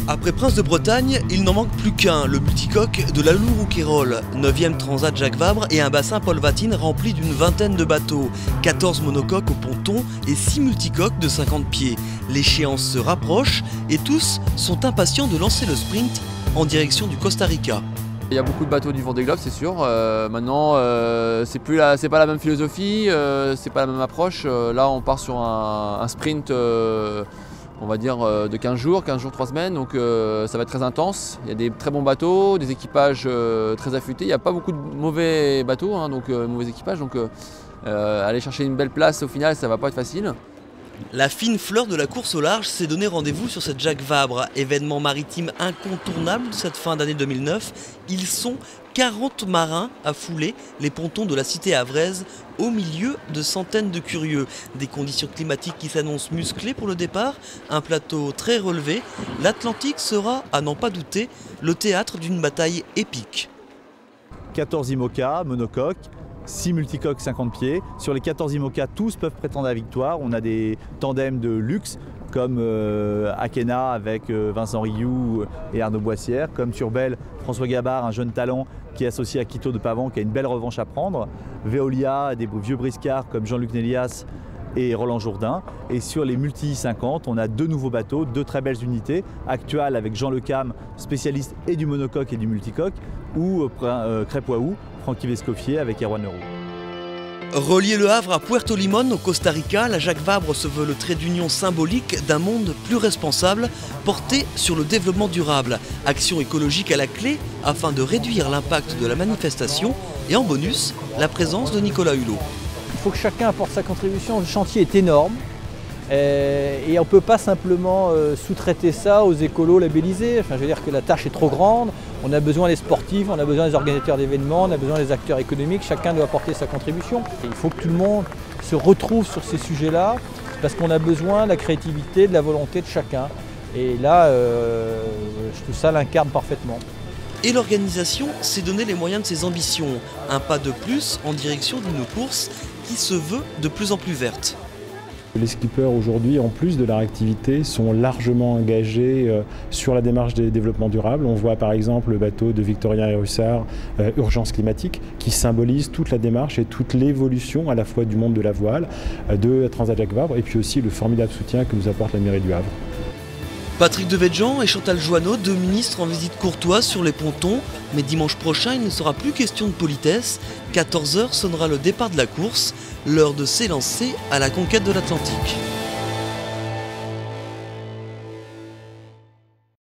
Après Prince de Bretagne, il n'en manque plus qu'un, le multicoque de la Loue-Rouquayrol. 9e transat Jacques Vabre et un bassin Paul Vatine rempli d'une vingtaine de bateaux. 14 monocoques au ponton et 6 multicoques de 50 pieds. L'échéance se rapproche et tous sont impatients de lancer le sprint en direction du Costa Rica. Il y a beaucoup de bateaux du Vendée Globe, c'est sûr. Maintenant, c'est pas la même philosophie, c'est pas la même approche. Là, on part sur un sprint, on va dire, de 15 jours, 3 semaines. Donc, ça va être très intense. Il y a des très bons bateaux, des équipages très affûtés. Il n'y a pas beaucoup de mauvais bateaux, donc mauvais équipages. Donc, aller chercher une belle place au final, ça va pas être facile. La fine fleur de la course au large s'est donné rendez-vous sur cette Jacques Vabre, événement maritime incontournable cette fin d'année 2009. Ils sont 40 marins à fouler les pontons de la cité havraise au milieu de centaines de curieux. Des conditions climatiques qui s'annoncent musclées pour le départ, un plateau très relevé. L'Atlantique sera, à n'en pas douter, le théâtre d'une bataille épique. 14 IMOCA, monocoques. 6 multicoques 50 pieds. Sur les 14 IMOCA, tous peuvent prétendre à la victoire. On a des tandems de luxe comme Akena avec Vincent Rioux et Arnaud Boissière, comme sur Belle, François Gabard, un jeune talent qui est associé à Quito de Pavan, qui a une belle revanche à prendre. Veolia, des vieux briscards comme Jean-Luc Nélias et Roland Jourdain. Et sur les multi 50, on a 2 nouveaux bateaux, 2 très belles unités. Actual avec Jean Le Cam, spécialiste et du monocoque et du multicoque, ou Crêpoaou, Francky Vescoffier avec Erwan Leroux. Relier le Havre à Puerto Limón au Costa Rica, la Jacques Vabre se veut le trait d'union symbolique d'un monde plus responsable, porté sur le développement durable. Action écologique à la clé afin de réduire l'impact de la manifestation et en bonus, la présence de Nicolas Hulot. Il faut que chacun apporte sa contribution, le chantier est énorme et on ne peut pas simplement sous-traiter ça aux écolos labellisés. Enfin, je veux dire que la tâche est trop grande, on a besoin des sportifs, on a besoin des organisateurs d'événements, on a besoin des acteurs économiques, chacun doit apporter sa contribution. Et il faut que tout le monde se retrouve sur ces sujets-là parce qu'on a besoin de la créativité, de la volonté de chacun. Et là, tout ça l'incarne parfaitement. Et l'organisation s'est donné les moyens de ses ambitions. Un pas de plus en direction d'une course qui se veut de plus en plus verte. Les skippers aujourd'hui, en plus de leur activité, sont largement engagés sur la démarche des développements durables. On voit par exemple le bateau de Victorien et Russard, Urgence climatique, qui symbolise toute la démarche et toute l'évolution à la fois du monde de la voile, de Transat Jacques Vabre, et puis aussi le formidable soutien que nous apporte la mairie du Havre. Patrick Devedjian et Chantal Joanneau, 2 ministres en visite courtoise sur les pontons. Mais dimanche prochain, il ne sera plus question de politesse. 14 h sonnera le départ de la course, l'heure de s'élancer à la conquête de l'Atlantique.